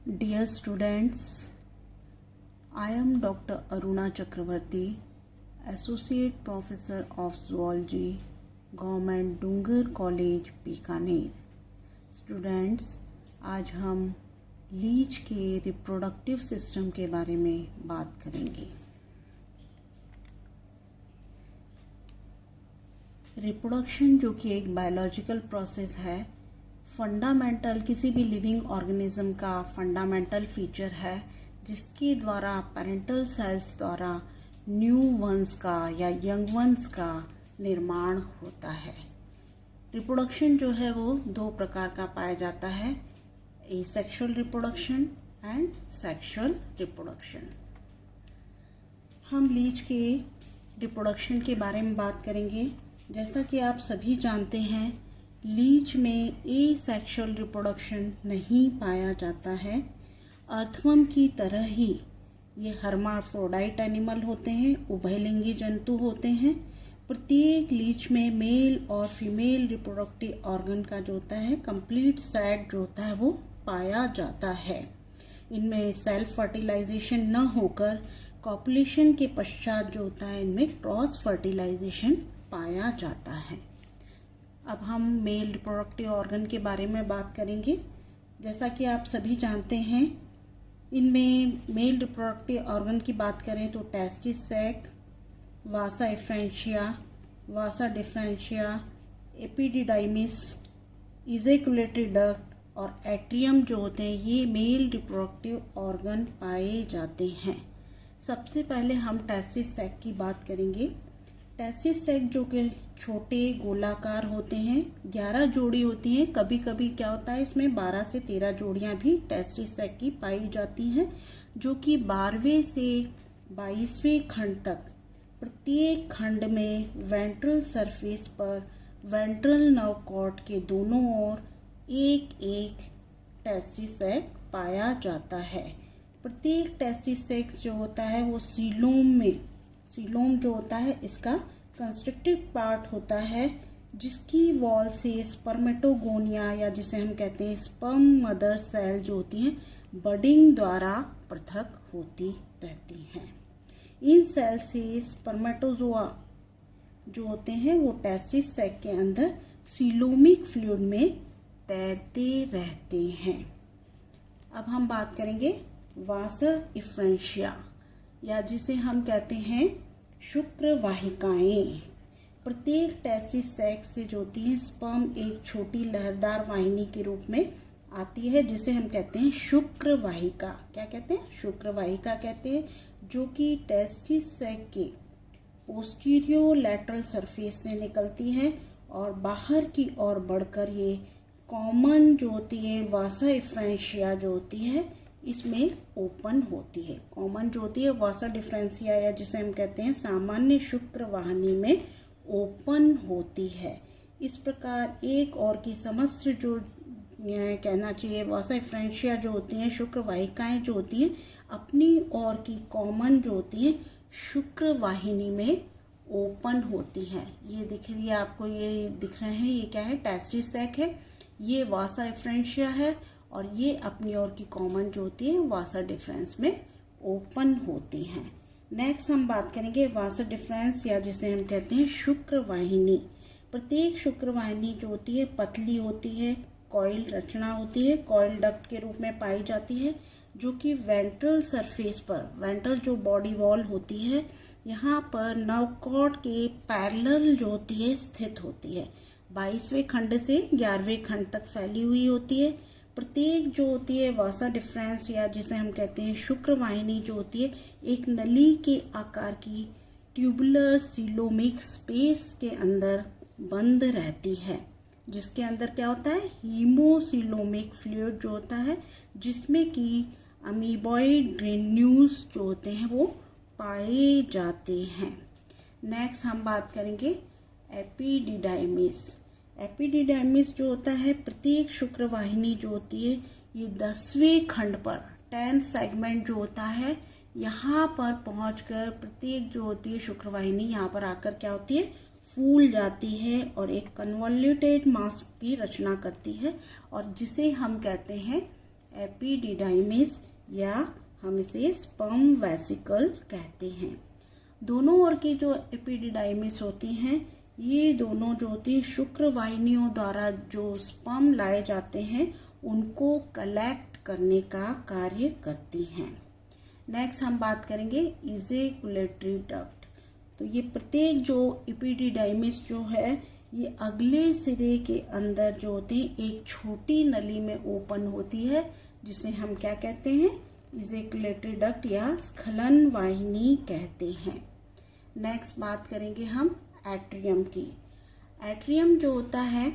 Dear students, I am Dr. Aruna Chakravarti, Associate Professor of Zoology, Government Dungar College, Bikaner. Students, आज हम Leach के reproductive system के बारे में बात करेंगे। रिप्रोडक्शन जो कि एक बायोलॉजिकल प्रोसेस है, फंडामेंटल किसी भी लिविंग ऑर्गेनिज्म का फंडामेंटल फीचर है, जिसके द्वारा पेरेंटल सेल्स द्वारा न्यू वंस का या यंग वंस का निर्माण होता है। रिप्रोडक्शन जो है वो दो प्रकार का पाया जाता है, asexual reproduction and sexual reproduction. हम लीच के रिप्रोडक्शन के बारे में बात करेंगे। जैसा कि आप सभी जानते हैं, लीच में एसेक्सुअल रिप्रोडक्शन नहीं पाया जाता है। अर्थवर्म की तरह ही ये हर्माफ्रोडाइट एनिमल होते हैं, उभयलिंगी जंतु होते हैं। प्रत्येक लीच में मेल और फीमेल रिप्रोडक्टिव ऑर्गन का जो होता है कंप्लीट सेट जो होता है वो पाया जाता है। इनमें सेल्फ फर्टिलाइजेशन न होकर कॉपुलेशन के पश्चात जो होता है इनमें क्रॉस फर्टिलाइजेशन पाया जाता है। अब हम मेल रिप्रोडक्टिव ऑर्गन के बारे में बात करेंगे। जैसा कि आप सभी जानते हैं, इनमें मेल रिप्रोडक्टिव ऑर्गन की बात करें तो टेस्टिस सैक, वासा एफ्रेंशिया, वासा डिफरेंशिया, एपिडिडाइमिस, इजेकुलेटरी डक्ट और एट्रियम जो होते हैं, ये मेल रिप्रोडक्टिव ऑर्गन पाए जाते हैं। सबसे पहले हम टेस्टिस सैक की बात करेंगे। टेस्टिस सैक जो कि छोटे गोलाकार होते हैं, 11 जोड़ी होती हैं। कभी कभी क्या होता है, इसमें 12 से 13 जोड़ियां भी टेस्टिस सैक की पाई जाती हैं, जो कि 12वें से 22वें खंड तक प्रत्येक खंड में वेंट्रल सरफेस पर वेंट्रल नर्व कॉर्ड के दोनों ओर एक एक टेस्टिस सैक पाया जाता है। प्रत्येक टेस्टिस सैक जो होता है वो सीलोम जो होता है इसका कंस्ट्रक्टिव पार्ट होता है, जिसकी वॉल से स्पर्मेटोगोनिया या जिसे हम कहते हैं स्पर्म मदर सेल जो होती हैं बडिंग द्वारा पृथक होती रहती हैं। इन सेल से स्पर्मेटोजोआ जो होते हैं वो टेस्टिस सैक के अंदर सीलोमिक फ्लूइड में तैरते रहते हैं। अब हम बात करेंगे वासा एफ्रेंशिया या जिसे हम कहते हैं शुक्र वाहिकाएं। प्रत्येक टेस्टिस सैक से जो होती है स्पर्म एक छोटी लहरदार वाहिनी के रूप में आती है, जिसे हम कहते हैं शुक्र वाहिका। क्या कहते हैं? शुक्र वाहिका कहते हैं, जो कि टेस्टिस सैक के पोस्टीरियर लैटरल सरफेस से निकलती है और बाहर की ओर बढ़कर ये कॉमन जो होती है वासा एफ्रेंशिया जो होती है इसमें ओपन होती है। कॉमन जो होती है वासा डिफरेंशिया या जिसे हम कहते हैं सामान्य शुक्र वाहिनी में ओपन होती है। इस प्रकार एक और की समस्त जो कहना चाहिए वासा एफ्रेंशिया जो होती हैं शुक्र वाहिकाएं जो होती हैं अपनी ओर की कॉमन जो होती हैं शुक्र वाहिनी में ओपन होती है। ये दिख रही है आपको, ये दिख रहे हैं, ये क्या है? टेस्टिस सैक है, ये वासा एफ्रेंशिया है और ये अपनी ओर की कॉमन जो होती है वासा डिफरेंस में ओपन होती हैं। नेक्स्ट हम बात करेंगे वासा डिफरेंस या जिसे हम कहते हैं शुक्र वाहिनी। प्रत्येक शुक्र वाहिनी जो होती है पतली होती है, कॉइल रचना होती है, कॉइल डक्ट के रूप में पाई जाती है, जो कि वेंट्रल सरफेस पर, वेंट्रल जो बॉडी वॉल होती है यहाँ पर नर्व कॉर्ड के पैरेलल जो होती है स्थित होती है। 22वें खंड से 11वें खंड तक फैली हुई होती है। प्रत्येक जो होती है वासा डिफरेंस या जिसे हम कहते हैं शुक्र वाहिनी जो होती है एक नली के आकार की ट्यूबुलर सीलोमिक स्पेस के अंदर बंद रहती है, जिसके अंदर क्या होता है हीमोसीलोमिक फ्लूइड जो होता है, जिसमें कि अमीबॉइड ग्रेन्यूल्स जो होते हैं वो पाए जाते हैं। नेक्स्ट हम बात करेंगे एपिडिडाइमिस। एपिडिडाइमिस जो होता है प्रत्येक शुक्र वाहिनी जो होती है ये 10वें खंड पर 10th सेगमेंट जो होता है यहाँ पर पहुंचकर प्रत्येक जो होती है शुक्र वाहिनी यहाँ पर आकर क्या होती है फूल जाती है और एक कन्वोल्यूटेड मास की रचना करती है और जिसे हम कहते हैं एपिडिडाइमिस या हम इसे स्पर्म वेसिकल कहते हैं। दोनों ओर की जो एपिडिडाइमिस होती हैं, ये दोनों जो होती है शुक्र वाहिनियों द्वारा जो स्पर्म लाए जाते हैं उनको कलेक्ट करने का कार्य करती हैं। नेक्स्ट हम बात करेंगे इजैकुलेटरी डक्ट। तो ये प्रत्येक जो एपिडिडाइमिस जो है ये अगले सिरे के अंदर जो होते हैं एक छोटी नली में ओपन होती है, जिसे हम क्या कहते हैं, इजैकुलेटरी डक्ट या स्खलन वाहिनी कहते हैं। नेक्स्ट बात करेंगे हम एट्रियम की। एट्रियम जो होता है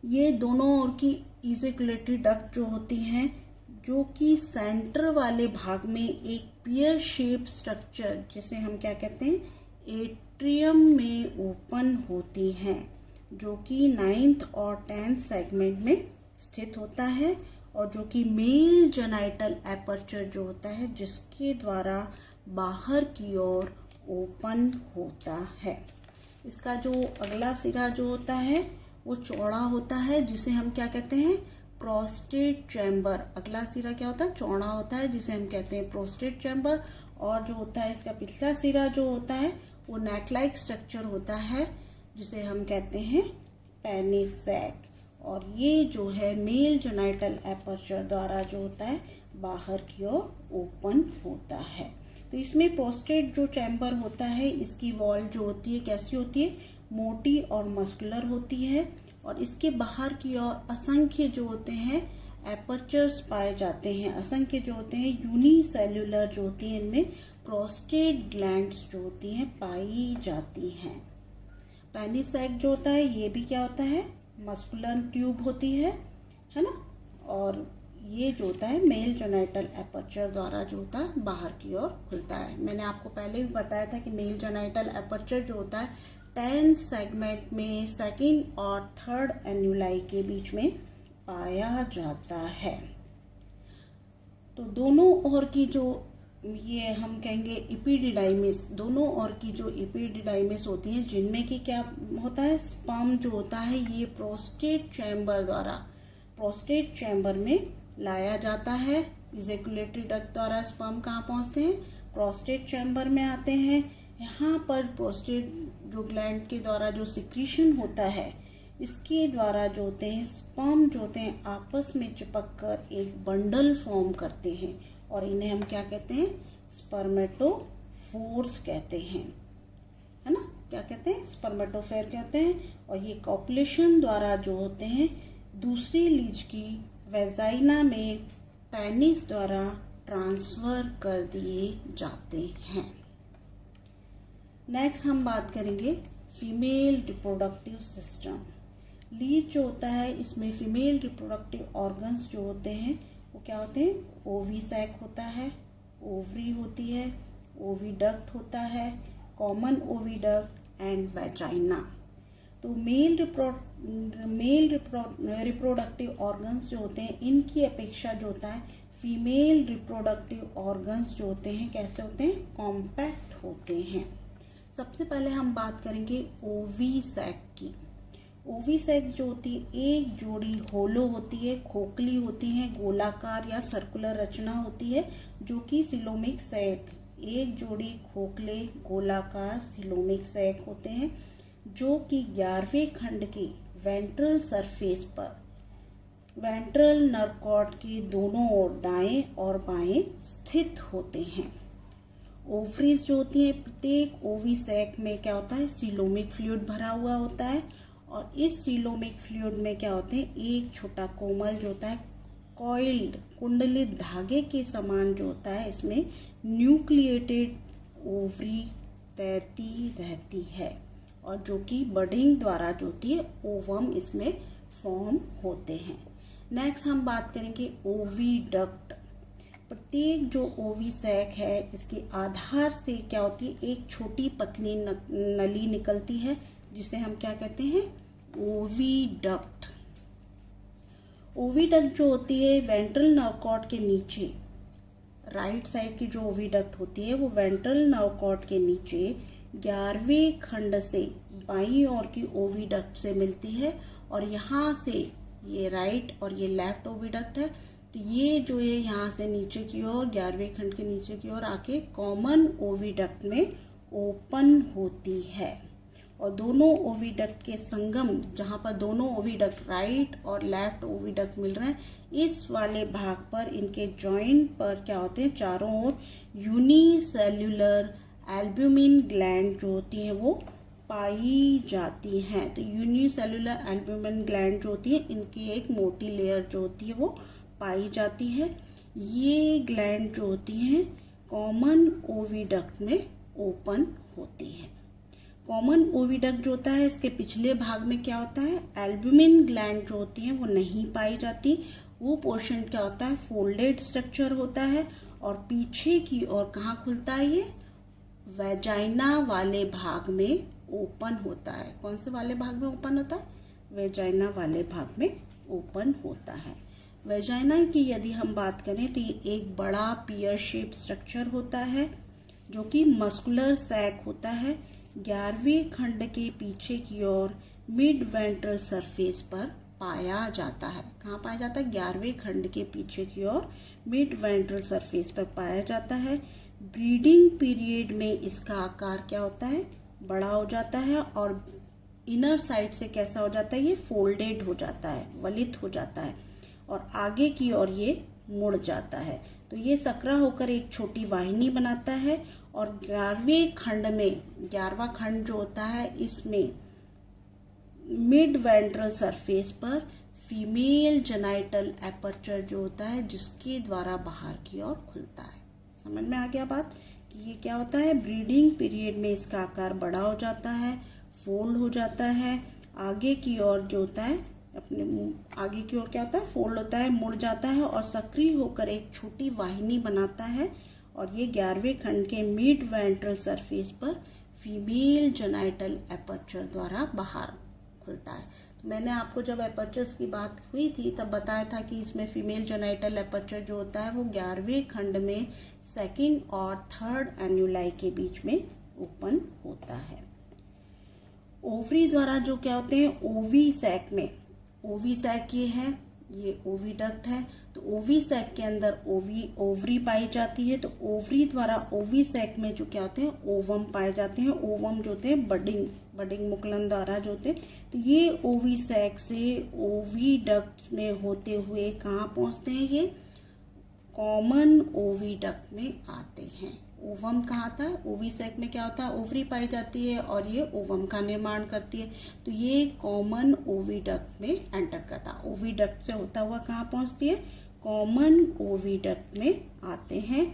ये दोनों ओर की इजैकुलेटरी डक्ट जो होती हैं, जो कि सेंटर वाले भाग में एक पियर शेप स्ट्रक्चर जिसे हम क्या कहते हैं, एट्रियम में ओपन होती हैं, जो कि 9th और 10th सेगमेंट में स्थित होता है और जो कि मेल जेनाइटल एपर्चर जो होता है जिसके द्वारा बाहर की ओर ओपन होता है। इसका जो अगला सिरा जो होता है वो चौड़ा होता है, जिसे हम क्या कहते हैं, प्रोस्टेट चैम्बर। अगला सिरा क्या होता है, चौड़ा होता है, जिसे हम कहते हैं प्रोस्टेट चैम्बर। और जो होता है इसका पिछला सिरा जो होता है वो नेक लाइक स्ट्रक्चर होता है, जिसे हम कहते हैं पेनिस सैक। और ये जो है मेल जेनाइटल एपर्चर द्वारा जो होता है बाहर की ओर ओपन होता है। तो इसमें प्रोस्टेट जो चैम्बर होता है इसकी वॉल जो होती है कैसी होती है, मोटी और मस्कुलर होती है। और इसके बाहर की ओर असंख्य जो होते हैं एपर्चर्स पाए जाते हैं। असंख्य जो होते हैं यूनिसेल्युलर जो होती है, इनमें प्रोस्टेट ग्लैंड्स जो होती हैं पाई जाती हैं। पेनिस सैक जो होता है ये भी क्या होता है, मस्कुलर ट्यूब होती है ना। और ये जो होता है मेल जेनाइटल एपर्चर द्वारा जो होता है बाहर की ओर खुलता है। मैंने आपको पहले भी बताया था कि मेल जेनाइटल एपर्चर जो होता है 10th सेगमेंट में 2nd और 3rd एन्युलाई के बीच में पाया जाता है। तो दोनों ओर की जो ये हम कहेंगे एपिडिडाइमिस, दोनों ओर की जो एपिडिडाइमिस होती है जिनमें कि क्या होता है, स्पर्म जो होता है ये प्रोस्टेट चैम्बर में लाया जाता है। इजैकुलेटरी डक्ट द्वारा स्पर्म कहाँ पहुंचते हैं, प्रोस्टेट चैम्बर में आते हैं। यहाँ पर प्रोस्टेट जो ग्लैंड के द्वारा जो सिक्रीशन होता है इसके द्वारा जो होते हैं स्पर्म जो होते हैं आपस में चिपक कर एक बंडल फॉर्म करते हैं और इन्हें हम क्या कहते हैं, स्पर्मेटोफोर्स कहते हैं, है ना। क्या कहते हैं, स्पर्मेटोफोर कहते हैं। और ये कॉपुलेशन द्वारा जो होते हैं दूसरी लीज की वेजाइना में पेनिस द्वारा ट्रांसफर कर दिए जाते हैं। नेक्स्ट हम बात करेंगे फीमेल रिप्रोडक्टिव सिस्टम। लीज जो होता है इसमें फीमेल रिप्रोडक्टिव ऑर्गन्स जो होते हैं वो क्या होते हैं, ओवी सैक होता है, ओवरी होती है, ओविडक्ट होता है, कॉमन ओविडक्ट एंड वेजाइना। तो मेल रिप्रोडक्टिव ऑर्गन्स जो होते हैं इनकी अपेक्षा जो होता है फीमेल रिप्रोडक्टिव ऑर्गन्स जो होते हैं कैसे होते हैं, कॉम्पैक्ट होते हैं। सबसे पहले हम बात करेंगे ओवी सैक की। ओवी सैक जो होती है एक जोड़ी होलो होती है, खोखली होती है, गोलाकार या सर्कुलर रचना होती है जो कि सिलोमिक सैक, एक जोड़ी खोखले गोलाकार सिलोमिक सैक होते हैं जो कि 11वें खंड के वेंट्रल सरफेस पर वेंट्रल नर्व कॉर्ड के दोनों ओर दाएं और बाएं स्थित होते हैं। ओवरीज जो होती है प्रत्येक ओवी सैक में क्या होता है, सीलोमिक फ्लूइड भरा हुआ होता है और इस सीलोमिक फ्लूइड में क्या होते हैं, एक छोटा कोमल जो होता है कॉइल्ड कुंडलित धागे के समान जो होता है इसमें न्यूक्लिएटेड ओवरी तैरती रहती है और जो कि बडिंग द्वारा जो होती है ओवम इसमें फॉर्म होते हैं। नेक्स्ट हम बात करेंगे ओविडक्ट। प्रत्येक जो ओवी सैक है इसके आधार से क्या होती है, एक छोटी पतली नली निकलती है जिसे हम क्या कहते हैं, ओविडक्ट। ओविडक्ट जो होती है वेंट्रल नर्व कॉर्ड के नीचे, राइट साइड की जो ओविडक्ट होती है वो वेंट्रल नर्व कॉर्ड के नीचे 11वें खंड से बाईं ओर की ओविडक्ट से मिलती है और यहाँ से ये राइट और ये लेफ्ट ओविडक्ट है। तो ये जो है यहाँ से नीचे की ओर 11वें खंड के नीचे की ओर आके कॉमन ओविडक्ट में ओपन होती है और दोनों ओविडक्ट के संगम, जहाँ पर दोनों ओविडक्ट राइट और लेफ्ट ओविडक्ट मिल रहे हैं, इस वाले भाग पर इनके जॉइंट पर क्या होते हैं, चारों ओर यूनिसेल्युलर एल्ब्यूमिन ग्लैंड जो होती हैं वो पाई जाती हैं। तो यूनिसेल्युलर एल्ब्यूमिन ग्लैंड जो होती है इनकी एक मोटी लेयर जो होती है वो पाई जाती है। ये ग्लैंड जो होती हैं कॉमन ओविडक्ट में ओपन होती है। कॉमन ओविडक्ट जो होता है इसके पिछले भाग में क्या होता है, एल्ब्यूमिन ग्लैंड जो होती हैं वो नहीं पाई जाती। वो पोर्शन क्या होता है, फोल्डेड स्ट्रक्चर होता है और पीछे की ओर कहाँ खुलता है, ये वेजाइना वाले भाग में ओपन होता है। कौन से वाले भाग में ओपन होता है, वेजाइना वाले भाग में ओपन होता है। वेजाइना की यदि हम बात करें तो ये एक बड़ा पियर शेप स्ट्रक्चर होता है जो कि मस्कुलर सैक होता है। 11वें खंड के पीछे की ओर मिड वेंट्रल सरफेस पर पाया जाता है। कहाँ पाया जाता है, 11वें खंड के पीछे की ओर मिड वेंट्रल सरफेस पर पाया जाता है। ब्रीडिंग पीरियड में इसका आकार क्या होता है, बड़ा हो जाता है और इनर साइड से कैसा हो जाता है, ये फोल्डेड हो जाता है, वलित हो जाता है और आगे की ओर ये मुड़ जाता है। तो ये सकरा होकर एक छोटी वाहिनी बनाता है और 11वें खंड में, 11वां खंड जो होता है इसमें मिड वेंट्रल सरफेस पर फीमेल जेनाइटल एपर्चर जो होता है जिसके द्वारा बाहर की ओर खुलता है। समझ में आ गया बात कि ये क्या होता है, ब्रीडिंग पीरियड में इसका आकार बड़ा हो जाता है, फोल्ड हो जाता है, आगे की ओर जो होता है अपने आगे की ओर क्या होता है, फोल्ड होता है, मुड़ जाता है और सक्रिय होकर एक छोटी वाहिनी बनाता है और ये 11वें खंड के मिड वेंट्रल सरफेस पर फीमेल जेनाइटल एपर्चर द्वारा बाहर खुलता है। तो मैंने आपको जब एपर्चर्स की बात हुई थी तब बताया था कि इसमें फीमेल जेनाइटल एपर्चर जो होता है वो 11वें खंड में सेकंड और थर्ड एन्युलाई के बीच में ओपन होता है। ओवरी द्वारा जो क्या होते हैं, ओवी सैक में, ओवी सैक ये है, ये ओविडक्ट है, तो ओवी सैक के अंदर ओवरी पाई जाती है। तो ओवरी द्वारा ओवी सैक में जो क्या होते हैं, ओवम पाए जाते हैं। ओवम जो होते हैं बडिंग मुकुलन द्वारा जो होते हैं, तो ये ओवी सैक से ओविडक्ट में होते हुए कहाँ पहुंचते हैं, ये कॉमन ओविडक्ट में आते हैं। ओवम कहाँ था, ओवी सैक में क्या होता है, ओवरी पाई जाती है और ये ओवम का निर्माण करती है। तो ये कॉमन ओविडक्ट में एंटर करता है। ओविडक्ट से होता हुआ कहाँ पहुंचती है, कॉमन ओविडक्ट में आते हैं।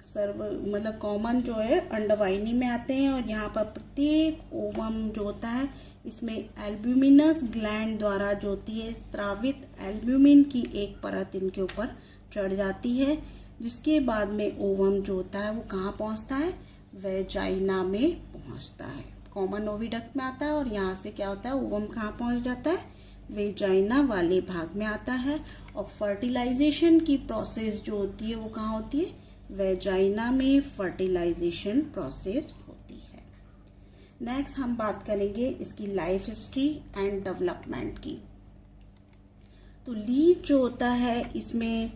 मतलब कॉमन जो है अंडवाहिनी में आते हैं और यहाँ पर प्रत्येक ओवम जो होता है इसमें एल्ब्यूमिनस ग्लैंड द्वारा जो होती है स्त्रावित एल्ब्यूमिन की एक परत इनके ऊपर चढ़ जाती है, जिसके बाद में ओवम जो होता है वो कहाँ पहुंचता है, वेजाइना में पहुंचता है। कॉमन ओविडक्ट में आता है और यहाँ से क्या होता है, ओवम कहाँ पहुंच जाता है, वेजाइना वाले भाग में आता है। और फर्टिलाइजेशन की प्रोसेस जो होती है वो कहाँ होती है, वेजाइना में फर्टिलाइजेशन प्रोसेस होती है। नेक्स्ट हम बात करेंगे इसकी लाइफ हिस्ट्री एंड डेवलपमेंट की। तो लीफ जो होता है इसमें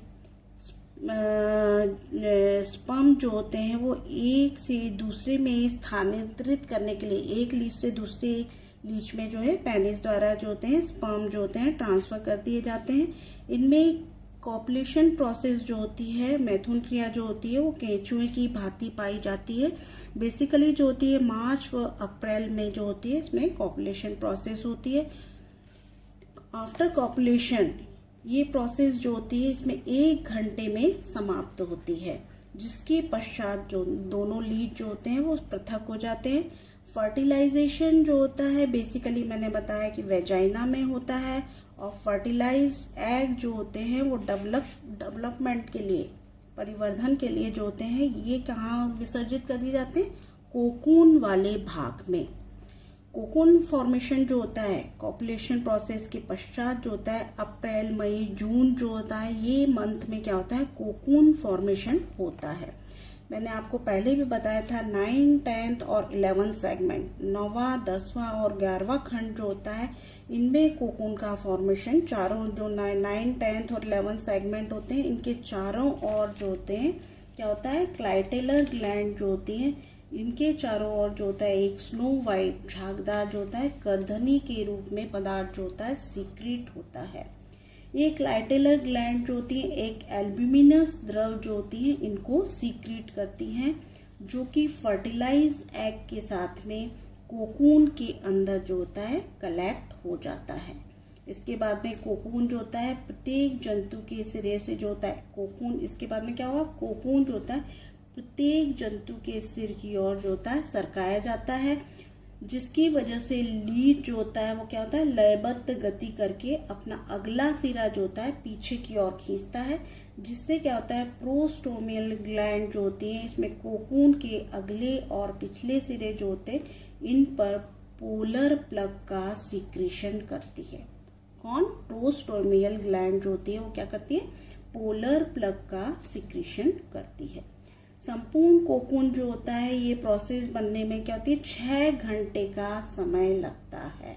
स्पर्म जो होते हैं वो एक से दूसरे में स्थानांतरित करने के लिए एक लीच से दूसरे लीच में जो है पेनिस द्वारा जो होते हैं स्पर्म जो होते हैं ट्रांसफर कर दिए जाते हैं। इनमें कॉपुलेशन प्रोसेस जो होती है, मैथुन क्रिया जो होती है वो केंचुए की भांति पाई जाती है। बेसिकली जो होती है मार्च व अप्रैल में जो होती है इसमें कॉपुलेशन प्रोसेस होती है। आफ्टर कॉपुलेशन ये प्रोसेस जो होती है इसमें 1 घंटे में समाप्त होती है, जिसके पश्चात जो दोनों लीड जो होते हैं वो पृथक हो जाते हैं। फर्टिलाइजेशन जो होता है बेसिकली मैंने बताया कि वेजाइना में होता है और फर्टिलाइज्ड एग जो होते हैं वो डेवलपमेंट के लिए, परिवर्धन के लिए जो होते हैं ये कहाँ विसर्जित कर दिए जाते हैं, कोकून वाले भाग में। कोकून फॉर्मेशन जो होता है कॉपुलेशन प्रोसेस के पश्चात जो होता है अप्रैल मई जून जो होता है ये मंथ में क्या होता है, कोकून फॉर्मेशन होता है। मैंने आपको पहले भी बताया था 9, 10th और 11th सेगमेंट, 9वां, 10वां और 11वां खंड जो होता है, इनमें कोकून का फॉर्मेशन चारों जो 9, 10th और 11th सेगमेंट होते हैं, इनके चारों ओर जो होते हैं क्या होता है, क्लाइटेलर ग्लैंड जो होती है, इनके चारों ओर जो होता है एक स्नो वाइट झागदार जो होता है करधनी के रूप में पदार्थ जो होता है सीक्रेट होता है। ये क्लाइटेलर ग्लैंड जो होती है एक एल्ब्यूमिनस द्रव जो होती है इनको सीक्रेट करती हैं, जो कि फर्टिलाइज एग के साथ में कोकून के अंदर जो होता है कलेक्ट हो जाता है। इसके बाद में कोकून जो होता है प्रत्येक जंतु के सिरे से जो होता है कोकून, इसके बाद में क्या होगा, कोकून जो होता है प्रत्येक जंतु के सिर की ओर जो होता है सरकाया जाता है, जिसकी वजह से लीच जो होता है वो क्या होता है लयबद्ध गति करके अपना अगला सिरा जो होता है पीछे की ओर खींचता है, जिससे क्या होता है प्रोस्टोमियल ग्लैंड जो होती है इसमें कोकून के अगले और पिछले सिरे जो होते हैं इन पर पोलर प्लग का सीक्रेशन करती है। कौन, प्रोस्टोमियल ग्लैंड जो होती है वो क्या करती है, पोलर प्लग का सीक्रेशन करती है। संपूर्ण कोकून जो होता है ये प्रोसेस बनने में क्या होती है 6 घंटे का समय लगता है,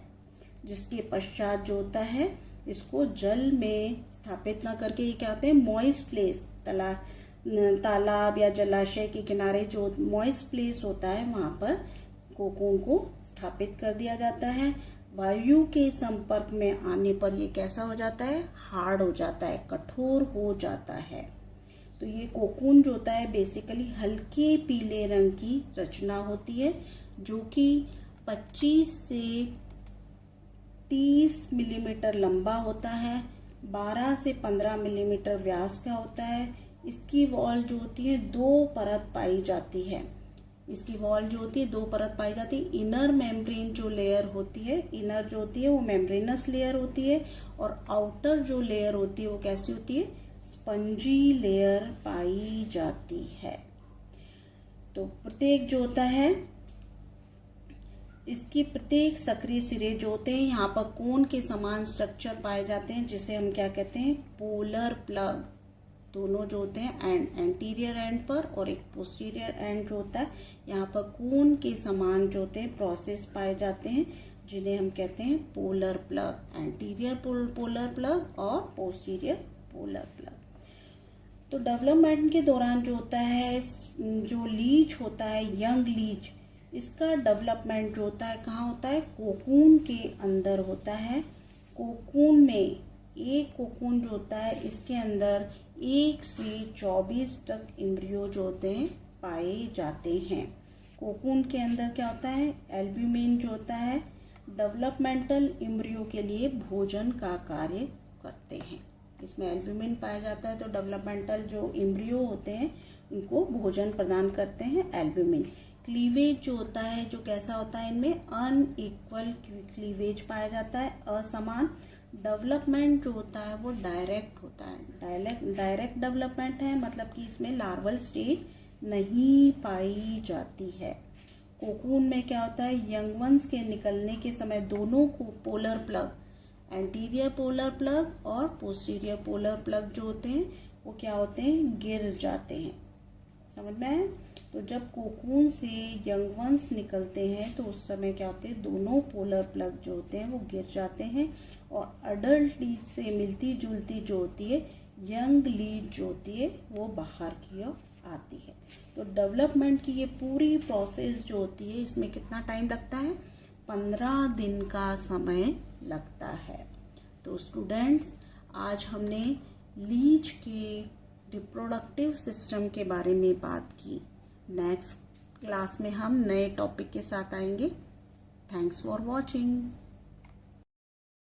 जिसके पश्चात जो होता है इसको जल में स्थापित ना करके ये क्या होते हैं मॉइस्ट प्लेस, तालाब या जलाशय के किनारे जो मॉइस्ट प्लेस होता है वहां पर कोकून को स्थापित कर दिया जाता है। वायु के संपर्क में आने पर ये कैसा हो जाता है, हार्ड हो जाता है, कठोर हो जाता है। तो ये कोकून जो होता है बेसिकली हल्के पीले रंग की रचना होती है, जो कि 25 से 30 मिलीमीटर लंबा होता है, 12 से 15 मिलीमीटर व्यास का होता है। इसकी वॉल जो होती है 2 परत पाई जाती है, इसकी वॉल जो होती है 2 परत पाई जाती है। इनर मेम्ब्रेन जो लेयर होती है, इनर जो होती है वो मेम्ब्रेनस लेयर होती है, और आउटर जो लेयर होती है वो कैसी होती है, स्पंजी लेयर पाई जाती है। तो प्रत्येक जो होता है इसकी प्रत्येक सक्रिय सिरे जो होते हैं यहाँ पर कोन के समान स्ट्रक्चर पाए जाते हैं, जिसे हम क्या कहते हैं पोलर प्लग। दोनों जो होते हैं एंटीरियर एंड पर और एक पोस्टीरियर एंड जो होता है यहाँ पर कोन के समान जो होते हैं प्रोसेस पाए जाते हैं, जिन्हें हम कहते हैं polar plug, anterior polar plug और पोस्टीरियर पोलर प्लग। तो डेवलपमेंट के दौरान जो होता है जो लीच होता है, यंग लीच, इसका डेवलपमेंट जो होता है कहाँ होता है, कोकून के अंदर होता है। कोकून में एक कोकून जो होता है इसके अंदर 1 से 24 तक एम्ब्रियो जो होते हैं पाए जाते हैं। कोकून के अंदर क्या होता है, एल्ब्यूमिन जो होता है डेवलपमेंटल एम्ब्रियो के लिए भोजन का कार्य करते हैं। इसमें एल्ब्यूमिन पाया जाता है, तो डेवलपमेंटल जो एम्ब्रियो होते हैं उनको भोजन प्रदान करते हैं एल्ब्यूमिन। क्लीवेज जो होता है जो कैसा होता है, इनमें अनइक्वल क्लीवेज पाया जाता है, असमान। डेवलपमेंट जो होता है वो डायरेक्ट होता है, डायरेक्ट डेवलपमेंट है, मतलब कि इसमें लार्वल स्टेज नहीं पाई जाती है। कोकून में क्या होता है, यंग वंस के निकलने के समय दोनों को polar plug, anterior polar plug और पोस्टीरियर पोलर प्लग जो होते हैं वो क्या होते हैं, गिर जाते हैं। समझ में आया? तो जब कोकून से यंग वंस निकलते हैं तो उस समय क्या होते हैं, दोनों पोलर प्लग जो होते हैं वो गिर जाते हैं, और अडल्ट लीच से मिलती जुलती जो होती है यंग लीच जो होती है वो बाहर की ओर आती है। तो डेवलपमेंट की ये पूरी प्रोसेस जो होती है इसमें कितना टाइम लगता है, 15 दिन का समय लगता है। तो स्टूडेंट्स, आज हमने लीच के रिप्रोडक्टिव सिस्टम के बारे में बात की। नेक्स्ट क्लास में हम नए टॉपिक के साथ आएंगे। Thanks for watching.